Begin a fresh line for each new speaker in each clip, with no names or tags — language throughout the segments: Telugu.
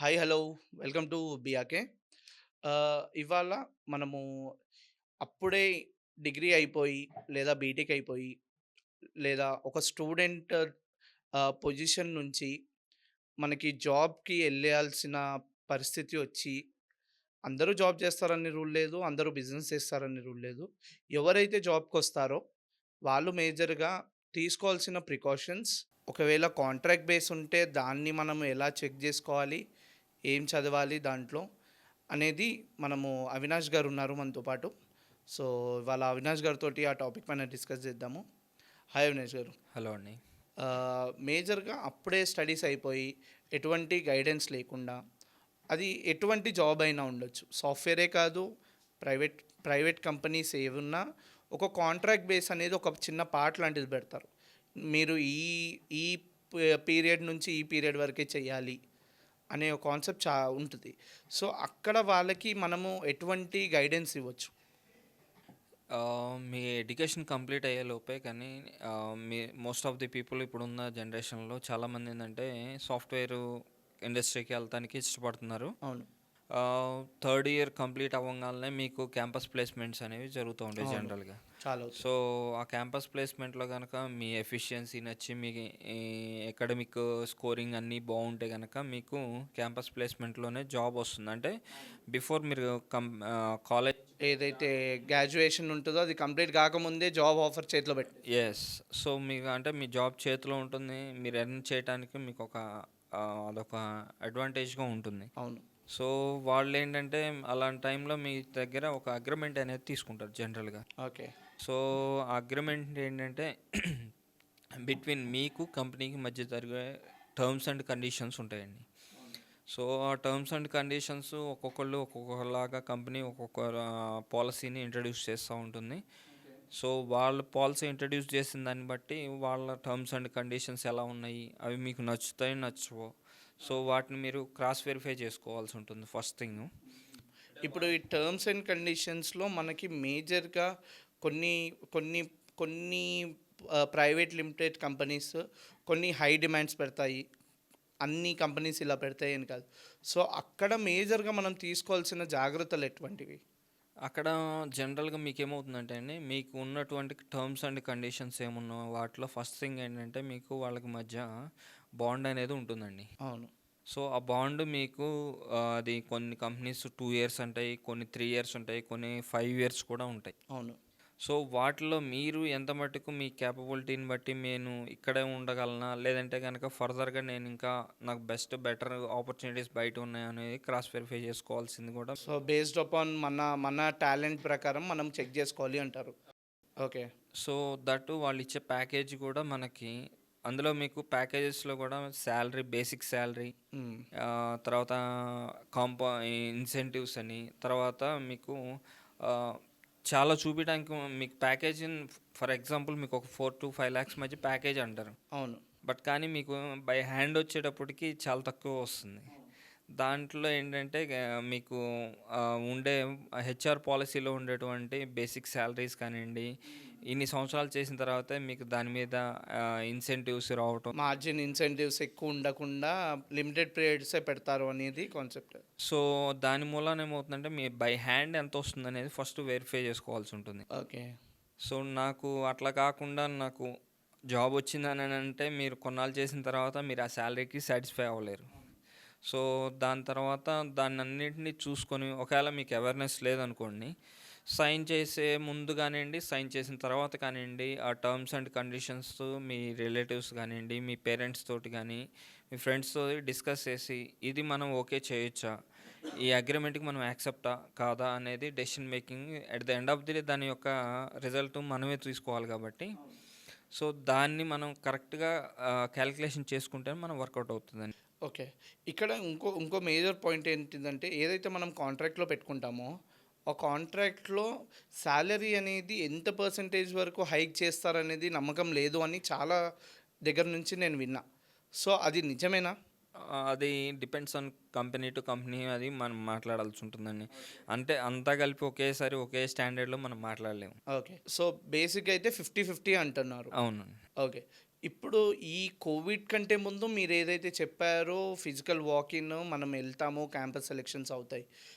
హాయ్ హలో వెల్కమ్ టు బియాకే. ఇవాళ మనము అప్పుడే డిగ్రీ అయిపోయి లేదా బీటెక్ అయిపోయి లేదా ఒక స్టూడెంట్ పొజిషన్ నుంచి మనకి జాబ్‌కి ఎళ్ళాల్సిన పరిస్థితి వచ్చి అందరూ జాబ్ చేస్తారని రూల్ లేదు. అందరూ బిజినెస్ చేస్తారని రూల్ లేదు. ఎవరైతే జాబ్‌కొస్తారో వాళ్ళు మేజర్‌గా తీసుకోవాల్సిన ప్రికాషన్స్, ఒకవేళ కాంట్రాక్ట్ బేస్ ఉంటే దాన్ని మనం ఎలా చెక్ జేసుకోవాలి? ఏం చదవాలి దాంట్లో? అనేది మనము అవినాష్ గారు ఉన్నారు మనతో పాటు. సో, ఇవాళ అవినాష్ గారితోటి ఆ టాపిక్ పైన డిస్కస్ చేద్దాము. హాయ్ అవినాష్ గారు.
హలో అండి.
మేజర్‌గా అప్పుడే స్టడీస్ అయిపోయి, ఎటువంటి గైడెన్స్ లేకుండా, అది ఎటువంటి జాబ్ అయినా ఉండొచ్చు. సాఫ్ట్‌వేరే కాదు, ప్రైవేట్ ప్రైవేట్ కంపెనీస్ ఏవున్నా, ఒక కాంట్రాక్ట్ బేస్ అనేది ఒక చిన్న పార్ట్ లాంటిది పెడతారు. మీరు ఈ ఈ పీరియడ్ నుంచి ఈ పీరియడ్ వరకే చేయాలి అనే ఒక కాన్సెప్ట్ ఉంటది. సో, అక్కడ వాళ్ళకి మనము ఎటువంటి గైడెన్స్ ఇవ్వచ్చు?
మీ ఎడ్యుకేషన్ కంప్లీట్ అయ్యేలోపే కానీ మీ మోస్ట్ ఆఫ్ ది పీపుల్ ఇప్పుడున్న జనరేషన్‌లో చాలామందేందంటే సాఫ్ట్‌వేరు ఇండస్ట్రీకి ఎళ్తానికి ఇష్టపడుతున్నారు.
అవును.
థర్డ్ ఇయర్ కంప్లీట్ అవ్వంగాల్నే మీకు క్యాంపస్ ప్లేస్‌మెంట్స్ అనేవి జరుగుతూ ఉంటాయి
అవును.
జనరల్‌గా.
చాలా అవుతాయి.
సో, ఆ క్యాంపస్ ప్లేస్‌మెంట్‌లో గనక మీ ఎఫిషియన్సీ నచ్చి మీ ఈ అకాడమిక్ స్కోరింగ్ అన్నీ బావుంటే గనక మీకు క్యాంపస్ ప్లేస్‌మెంట్‌లోనే జాబ్ వస్తుంది. అంటే బిఫోర్ మీరు కాలేజ్
ఏదైతే గ్రాడ్యుయేషన్ ఉంటదో అది కంప్లీట్ కాకముందే జాబ్ ఆఫర్ చేతిలో
యెస్. సో, మీకు అంటే మీ జాబ్ చేతిలో ఉంటుంది. మీరు ఎర్న్ చేయటానికి మీకొక అదొక అడ్వాంటేజ్‌గా ఉంటుంది.
అవును.
సో, వాళ్ళేంటంటే అలాంటి టైంలో మీ దగ్గర ఒక అగ్రీమెంట్ అనేది తీసుకుంటారు జనరల్‌గా.
ఓకే.
సో, ఆ అగ్రీమెంట్ ఏంటంటే బిట్వీన్ మీకు, కంపెనీకి మధ్య జరిగే టర్మ్స్ అండ్ కండిషన్స్ ఉంటాయండి. సో, ఆ టర్మ్స్ అండ్ కండిషన్స్ ఒక్కొక్కళ్ళు ఒక్కొక్కలాగా కంపెనీ ఒక్కొక్క పాలసీని ఇంట్రడ్యూస్ చేస్తూ ఉంటుంది. సో, వాళ్ళు పాలసీ ఇంట్రడ్యూస్ చేసిన దాన్ని బట్టి వాళ్ళ టర్మ్స్ అండ్ కండిషన్స్ ఎలా ఉన్నాయి, అవి మీకు నచ్చుతాయో నచ్చవో. సో, వాటిని మీరు క్రాస్ వెరిఫై చేసుకోవాల్సి ఉంటుంది ఫస్ట్ థింగ్.
ఇప్పుడు ఈ టర్మ్స్ అండ్ కండిషన్స్‌లో మనకి మేజర్‌గా కొన్ని కొన్ని కొన్ని ప్రైవేట్ లిమిటెడ్ కంపెనీస్ కొన్ని హై డిమాండ్స్ పెడతాయి. అన్ని కంపెనీస్ ఇలా పెడతాయని కాదు. సో, అక్కడ మేజర్‌గా మనం తీసుకోవాల్సిన జాగ్రత్తలు ఎటువంటివి?
అక్కడ జనరల్‌గా మీకేమవుతుందంటే అండి, మీకు ఉన్నటువంటి టర్మ్స్ అండ్ కండిషన్స్ ఏమున్నా వాటిలో ఫస్ట్ థింగ్ ఏంటంటే, మీకు వాళ్ళకి మధ్య బాండ్ అనేది ఉంటుందండి.
అవును.
సో, ఆ బాండ్ మీకు అది కొన్ని కంపెనీస్ 2 ఇయర్స్ అంటాయి, కొన్ని 3 ఇయర్స్ ఉంటాయి, కొన్ని 5 ఇయర్స్ కూడా ఉంటాయి.
అవును.
సో, వాటిలో మీరు ఎంత మటుకు మీ కేపబిలిటీని బట్టి నేను ఇక్కడే ఉండగలనా? లేదంటే గనక ఫర్దర్‌గా నేనింకా నాకు బెటర్ ఆపర్చునిటీస్ బయటున్నాయనేది క్రాస్ వెరిఫై చేసుకోవాల్సింది కూడా.
సో, బేస్డ్ అపాన్ మన టాలెంట్ ప్రకారం మనం చెక్ జేసుకోవాలి అంటారు. ఓకే.
సో, దట్టు వాళ్ళిచ్చే ప్యాకేజ్ కూడా మనకి అందులో మీకు ప్యాకేజెస్‌లో కూడా సాలరీ, బేసిక్ సాలరీ,
హ్మ్.
తర్వాత కాంపా ఇన్సెంటివ్స్ అని, తర్వాత మీకు ఆహ్, చాలా చూపియడానికి మీకు ప్యాకేజ్ ఫర్ ఎగ్జాంపుల్ మీకు ఒక 4-5 లాక్స్ మధ్య ప్యాకేజ్ అంటారు.
అవును.
బట్ కానీ మీకు బై హ్యాండ్ వచ్చేటప్పటికి చాలా తక్కువ వస్తుంది. దాంట్లో ఏంటంటే మీకు ఉండే హెచ్ఆర్ పాలిసీలో ఉండేటువంటి బేసిక్ సాలరీస్ కానియండి, ఇన్ని సంవత్సరాలు చేసిన తర్వాతే మీకు దాని మీద ఇన్సెంటివ్స్ రావటం.
మార్జిన్ ఇన్సెంటివ్స్ ఎక్కువ ఉండకుండా లిమిటెడ్ పీరియడ్సే పెడతారు అనేది కాన్సెప్ట్.
సో, దాని మూలాన ఏమవుతుందంటే me by hand ఎంతొస్తుందనేది first verify చేసుకోవాల్సి ఉంటుంది.
ఓకే.
సో, నాకు అట్లా కాకుండా నాకు జాబ్ వచ్చిందనంటే మీరు కొన్నాళ్ళు చేసిన తర్వాత మీరు ఆ సాలరీకి సాటిస్ఫై అవ్వలేరు. సో, దాని తర్వాత దాన్నన్నిటిని చూసుకొని ఒకవేళ మీకు అవేర్‌నెస్ లేదనుకోండి, సైన్ చేసే ముందు గానియండి, సైన్ చేసిన తర్వాత కానియండి, ఆ terms and conditions me relatives గానియండి, మీ పేరెంట్స్ తోటి గానీ, మీ ఫ్రెండ్స్‌తో డిస్కస్ చేసి, ఇది మనం ఓకే చేయొచ్చా? ఈ అగ్రీమెంట్‌కి మనం యాక్సెప్టా? కాదా? అనేది decision making at the end of the day దాని యొక్క రిజల్ట్ మనమే తీసుకోవాలి కాబట్టి, సో, దాన్ని మనం కరెక్ట్‌గా కాలిక్యులేషన్ చేసుకుంటేనే మనం వర్కౌట్ అవుతదండి.
ఓకే. ఇక్కడ ఇంకో మేజర్ పాయింట్ ఏంటిదంటే, ఏదైతే మనం కాంట్రాక్ట్‌లో పెట్టుకుంటామో, ఆ కాంట్రాక్ట్‌లో సాలరీ అనేది ఎంత పర్సెంటేజ్ వరకు హైక్ చేస్తారనేది నమ్మకం లేదు అని చాలా దగ్గర నుంచి నేను విన్నా. సో, అది నిజమేనా?
అది depends on company to company అది మనం మాట్లాడాల్సి ఉంటుందండి. అంటే అంతా కలిపి ఒకేసారి ఒకే స్టాండర్డ్‌లో మనం మాట్లాడలేము.
ఓకే. సో, బేసిక్‌గా అయితే 50, 50 అంటున్నారు.
అవును.
ఓకే. ఇప్పుడు ఈ కోవిడ్ కంటే ముందు మీరేదైతే చెప్పారో ఫిజికల్ వాక్-ఇన్ మనం ఎళ్తాము, క్యాంపస్ సెలక్షన్స్ అవుతాయి.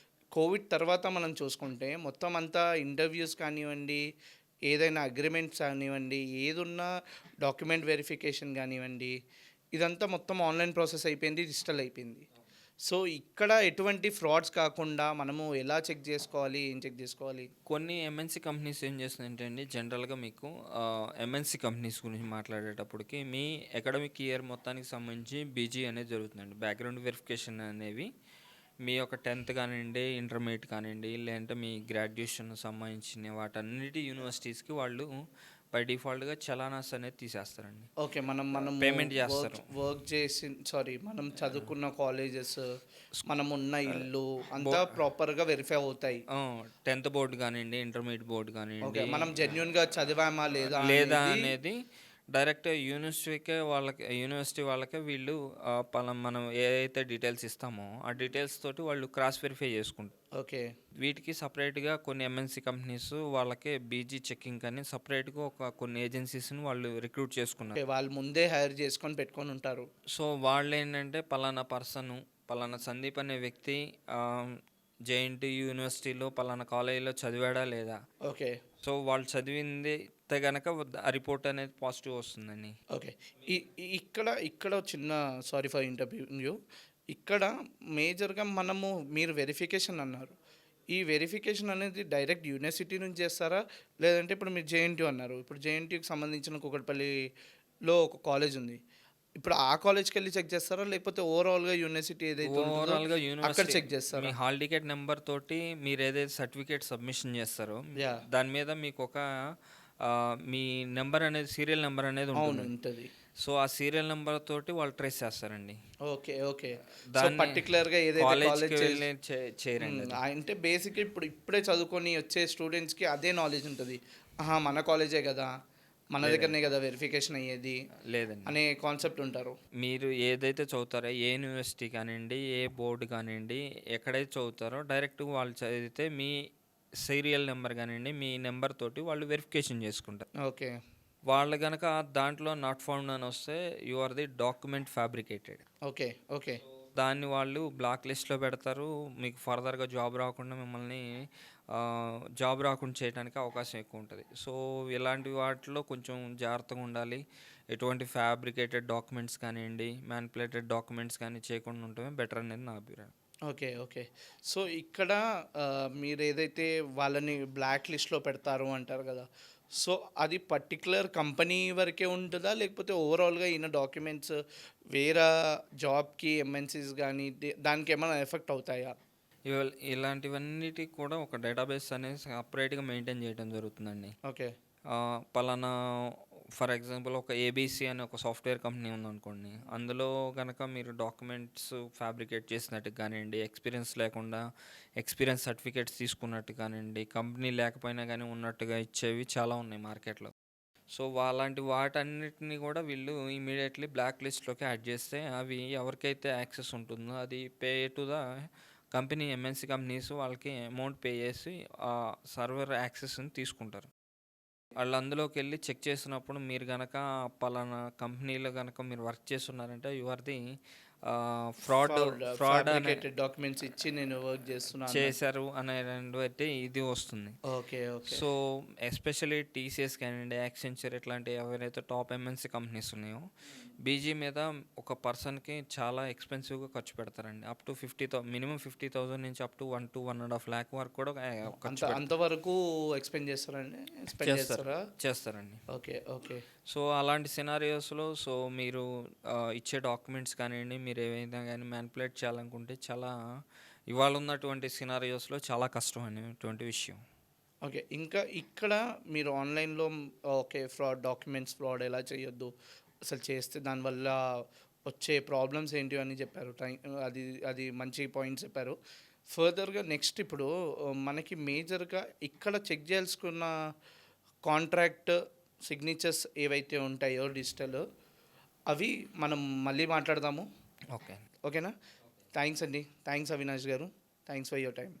కోవిడ్ తర్వాత మనం చూసుకుంటే మొత్తం అంతా ఇంటర్వ్యూస్ కానివ్వండి, ఏదైనా అగ్రీమెంట్స్ కానివ్వండి, ఏదున్నా డాక్యుమెంట్ వెరిఫికేషన్ గానివ్వండి, ఇదంతా మొత్తం ఆన్‌లైన్ ప్రాసెస్ అయిపోయింది. డిజిటల్ అయిపోయింది. సో, ఇక్కడ ఎటువంటి ఫ్రాడ్స్ కాకుండా మనము ఎలా చెక్ జేసుకోవాలి? ఏం చెక్ జేసుకోవాలి?
కొన్ని ఎంఎన్‌సి కంపెనీస్ ఏం చేస్తున్నాయంటే అండి జనరల్‌గా మీకు ఎంఎన్‌సి కంపెనీస్ గురించి మాట్లాడేటప్పటికి మీ అకాడమిక్ ఇయర్ మొత్తానికి సంబంధించి బీజీ అనేది జరుగుతుందండి. బ్యాక్‌గ్రౌండ్ వెరిఫికేషన్ అనేవి మీ యొక్క 10థ్ కానివ్వండి, ఇంటర్మీడియేట్ కానివ్వండి, లేదంటే మీ గ్రాడ్యుయేషన్ సంబంధించిన వాటన్నిటి యూనివర్సిటీస్‌కి వాళ్ళు బై డిఫాల్ట్‌గా చలానాస్ అనేది తీసేస్తారండి.
ఓకే. మనము
పేమెంట్
వర్క్
చేస్తారు.
వర్క్ చేసి సారీ మనం చదువుకున్న కాలేజెస్, మనమున్న ఇల్లు
బో
అంతా ప్రాపర్‌గా వెరిఫై అవుతాయి.
10థ్ బోర్డ్ కానివ్వండి, ఇంటర్మీడియేట్ బోర్డ్
ఓకే.
కానివ్వండి,
మనం జెన్యూన్‌గా చదివామా లేదా
లేదా
అనేది
అనేది డైరెక్ట్ యూనివర్సిటీ వాళ్ళకే వీళ్ళు మనం ఏదైతే డీటెయిల్స్ ఇస్తామో ఆ డీటెయిల్స్ తోటి వాళ్ళు క్రాస్ వెరిఫై చేసుకుంటారు.
ఓకే.
వీటికి సపరేట్‌గా కొన్ని ఎంఎన్‌సి కంపెనీస్ వాళ్ళకే బీజీ చెకింగ్ అని సపరేట్‌గా కొన్ని ఏజెన్సీస్‌ని వాళ్ళు రిక్రూట్ చేసుకున్నారు.
ఓకే. వాళ్ళు ముందే హైర్ చేసుకొని పెట్టుకొనుంటారు.
సో, వాళ్ళేంటంటే పలానా సందీప్ అనే వ్యక్తి జేఎన్‌టీయూ యూనివర్సిటీలో పలానా కాలేజీలో చదివాడా లేదా?
ఓకే.
సో, వాళ్ళు చదివిందే గనక ఆ రిపోర్ట్ అనేది పాజిటివ్ వస్తుందండి.
ఓకే. ఇక్కడ ఇక్కడ చిన్న సారీ ఫర్ ఇంటరప్టింగ్ యూ. ఇక్కడ మేజర్‌గా మీరు వెరిఫికేషన్ అన్నారు. ఈ వెరిఫికేషన్ అనేది డైరెక్ట్ యూనివర్సిటీ నుంచి చేస్తారా? లేదంటే ఇప్పుడు మీరు జేఎన్‌టీయూ అన్నారు. ఇప్పుడు జేఎన్‌టీయూకి సంబంధించిన కూకట్పల్లిలో ఒక కాలేజ్ ఉంది. ఇప్పుడు ఆ కాలేజ్‌కెళ్ళి చెక్ చేస్తారా? లేకపోతే ఓవరాల్‌గా యూనివర్సిటీ ఏదైతే ఉంటుందో
ఓవరాల్‌గా
అక్కడ
యూనివర్సిటీ
చెక్
మీ
చేస్తారా?
హాల్ టికెట్ నంబర్ తోటి మీరేదైతే సర్టిఫికేట్ సబ్మిషన్ చేస్తారో
యాహ్!
దాని మీద మీకొక మీ నంబర్ అనేది సీరియల్ నంబర్ అనేది
అవును.
ఉంటుందండి.
ఉంటది.
సో, ఆ సీరియల్ నంబర్ తోటి వాళ్ళు ట్రేస్ చేస్తారండి.
ఓకే. ఓకే. సో,
దాన్ని
పర్టిక్యులర్‌గా ఏదైతే కాలేజ్
కాలేజ్‌కి వెళ్ళి చేయరండి అది.
అంటే బేసిక్‌గా ఇప్పుడే చదువుకొని వచ్చే స్టూడెంట్స్‌కి అదే నాలెడ్జ్ ఉంటది. ఆహా! మన కాలేజే గదా! మన
లేదండి.
దగ్గరనే గదా వెరిఫికేషన్ అయ్యేది
లేదండి.
అనే కాన్సెప్ట్ ఉంటారు.
మీరు ఏదైతే చదువుతారో ఏ యూనివర్సిటీ కానివ్వండి, ఏ బోర్డ్ కానివ్వండి, ఎక్కడైతే చదువుతారో డైరెక్ట్ వాళ్ళు చదివితే మీ సీరియల్ నంబర్ కానివ్వండి, మీ నంబర్ తోటి వాళ్ళు వెరిఫికేషన్ చేసుకుంటారు.
ఓకే.
వాళ్ళు గనక దాంట్లో నాట్ ఫౌండ్ అని వస్తే you are the document fabricated.
Okay. Okay.
దాన్ని వాళ్ళు బ్లాక్ లిస్ట్‌లో పెడతారు. మీకు ఫర్దర్‌గా జాబ్ రాకుండా మిమ్మల్ని జాబ్ రాకుండా చేయడానికి అవకాశం ఎక్కువ ఉంటది. సో, ఇలాంటి వాటిలో కొంచెం జాగ్రత్తగా ఉండాలి. ఎటువంటి ఫ్యాబ్రికేటెడ్ డాక్యుమెంట్స్ కానియండి, మ్యానిపులేటెడ్ డాక్యుమెంట్స్ కానీ చేయకుండా ఉండటమే బెటర్ అనేది నా అభిప్రాయం.
ఓకే. ఓకే. సో, ఇక్కడ మీరేదైతే వాళ్ళని బ్లాక్ లిస్ట్‌లో పెడతారు అంటారు గదా! సో, అది పర్టిక్యులర్ కంపెనీ వరకే ఉంటదా? లేకపోతే ఓవరాల్‌గా ఈయన డాక్యుమెంట్స్ వేరే జాబ్‌కి ఎంఎన్‌సీస్ గాని దానికేమైనా ఎఫెక్ట్ అవుతాయా?
ఇలాంటివన్నిటికి కూడా ఒక డేటాబేస్ అనేది సెపరేట్‌గా మెయింటైన్ చేయడం జరుగుతుందండి.
ఓకే.
పలానా ఫర్ ఎగ్జాంపుల్ ఒక ఏబీసీ అనే ఒక సాఫ్ట్‌వేర్ కంపెనీ ఉందనుకోండి. అందులో గనక మీరు డాక్యుమెంట్స్ ఫ్యాబ్రికేట్ చేసినట్టు కానియండి, ఎక్స్‌పీరియన్స్ లేకుండా ఎక్స్‌పీరియన్స్ సర్టిఫికేట్స్ తీసుకున్నట్టు కానియండి, కంపెనీ లేకపోయినా గానీ ఉన్నట్టుగా ఇచ్చేవి చాలా ఉన్నాయి మార్కెట్‌లో. సో, అలాంటి వాటన్నిటిని కూడా వీళ్ళు ఇమ్మీడియేట్‌లీ బ్లాక్ లిస్ట్‌లోకి యాడ్ చేస్తే అవి ఎవరికైతే యాక్సెస్ ఉంటుందో అది pay to the company MNC companies వాళ్ళకి అమౌంట్ పే చేసి ఆ సర్వర్ యాక్సెస్‌ని తీసుకుంటారు. ఆళ్ళు అందులోకెళ్ళి చెక్ చేసినప్పుడు మీరు గనక పలానా కంపెనీలో గనక మీరు వర్క్ చేస్తున్నారంటే you are the fraud fraud అనే
ఫ్యాబ్రికేటెడ్ డాక్యుమెంట్స్ ఇచ్చి నేను వర్క్ చేస్తున్నా అన్నట్టు.
చేశారు అనేటువంటి ఇది వస్తుంది.
Okay. Okay.
So, especially TCS కానివ్వండి, యాక్సెంచర్ ఇట్లాంటి ఎవరైతే టాప్ ఎంఎన్‌సి కంపెనీస్ ఉన్నాయో, బీజీ మీద ఒక పర్సన్‌కి చాలా ఎక్స్‌పెన్సివ్‌గా ఖర్చు పెడతారండి. అప్ టు మినిమమ్ 50,000 నుంచి అప్ టు 1-1.5 లాక్ వరకు కూడా ఖర్చు పెడతారు.
అంతవరకు స్పెండ్ చేస్తారండి? స్పెండ్
చేస్తారు.
చేస్తారా?
చేస్తారండి.
ఓకే. ఓకే.
సో, అలాంటి సినారియోస్‌లో మీరు ఇచ్చే డాక్యుమెంట్స్ కానియండి, మీరు ఏవైనా గానీ మ్యానిపులేట్ చేయాలనుకుంటే చాలా ఇవాళ ఉన్నటువంటి సినారియోస్‌లో చాలా కష్టం అనేటువంటి విషయం.
ఓకే. ఇంకా ఇక్కడ మీరు ఆన్‌లైన్‌లో ఓకే. డాక్యుమెంట్స్ ఫ్రాడ్ ఎలా చేయొద్దు, అసలు చేస్తే దానివల్ల వచ్చే ప్రాబ్లమ్స్ ఏంటి అని చెప్పారు. అది అది మంచి పాయింట్స్ చెప్పారు. ఫర్దర్‌గా నెక్స్ట్ ఇప్పుడు మనకి మేజర్‌గా ఇక్కడ చెక్ చేయాల్సుకున్న కాంట్రాక్ట్ సిగ్నేచర్స్ ఏవైతే ఉంటాయో డిజిటల్ అవి మనం మళ్ళీ మాట్లాడదాము.
ఓకే.
ఓకేనా? థాంక్స్ అండి. థాంక్స్ అవినాష్ గారు. Thanks for your time.